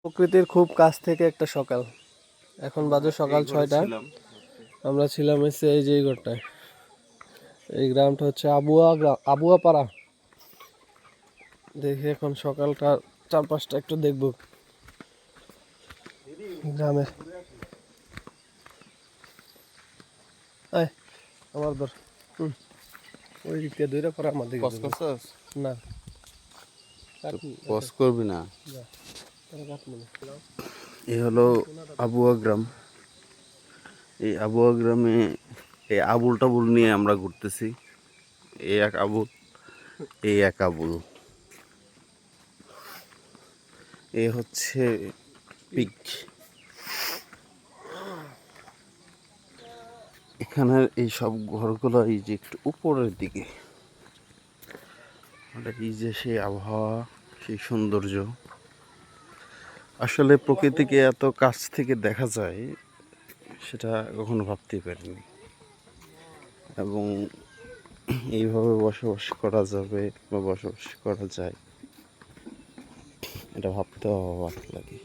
প্রকৃতির খুব কাছ থেকে একটা সকাল। এখন বাজে সকাল 6টা। আমরা ছিলাম এসে এই যে এই ঘরটায়। এই গ্রামটা হচ্ছে আবুয়া পাড়া। দেখি এখন সকালটা চারপাশটা একটু দেখবো গ্রামের। আমার ধর ওই দিক দিয়ে দূরে পরে আমার দিকে না পজ করবি না। এই হলো আবুয়া গ্রাম। এই আবুয়া গ্রামে এই আবুল টাবুল নিয়ে আমরা ঘুরতেছি। এই এক আবুল, এই এক আবুল। এ হচ্ছে পিক। এখানের এই সব ঘরগুলো এই যে একটু উপরের দিকে, এই যে সেই আবহাওয়া, সেই সৌন্দর্য, আসলে প্রকৃতিকে এত কাছ থেকে দেখা যায় সেটা কখনো ভাবতেই পারিনি। এবং এইভাবে বসবাস করা যাবে বা বসবাস করা যায়, এটা ভাবতেও অবাক লাগে।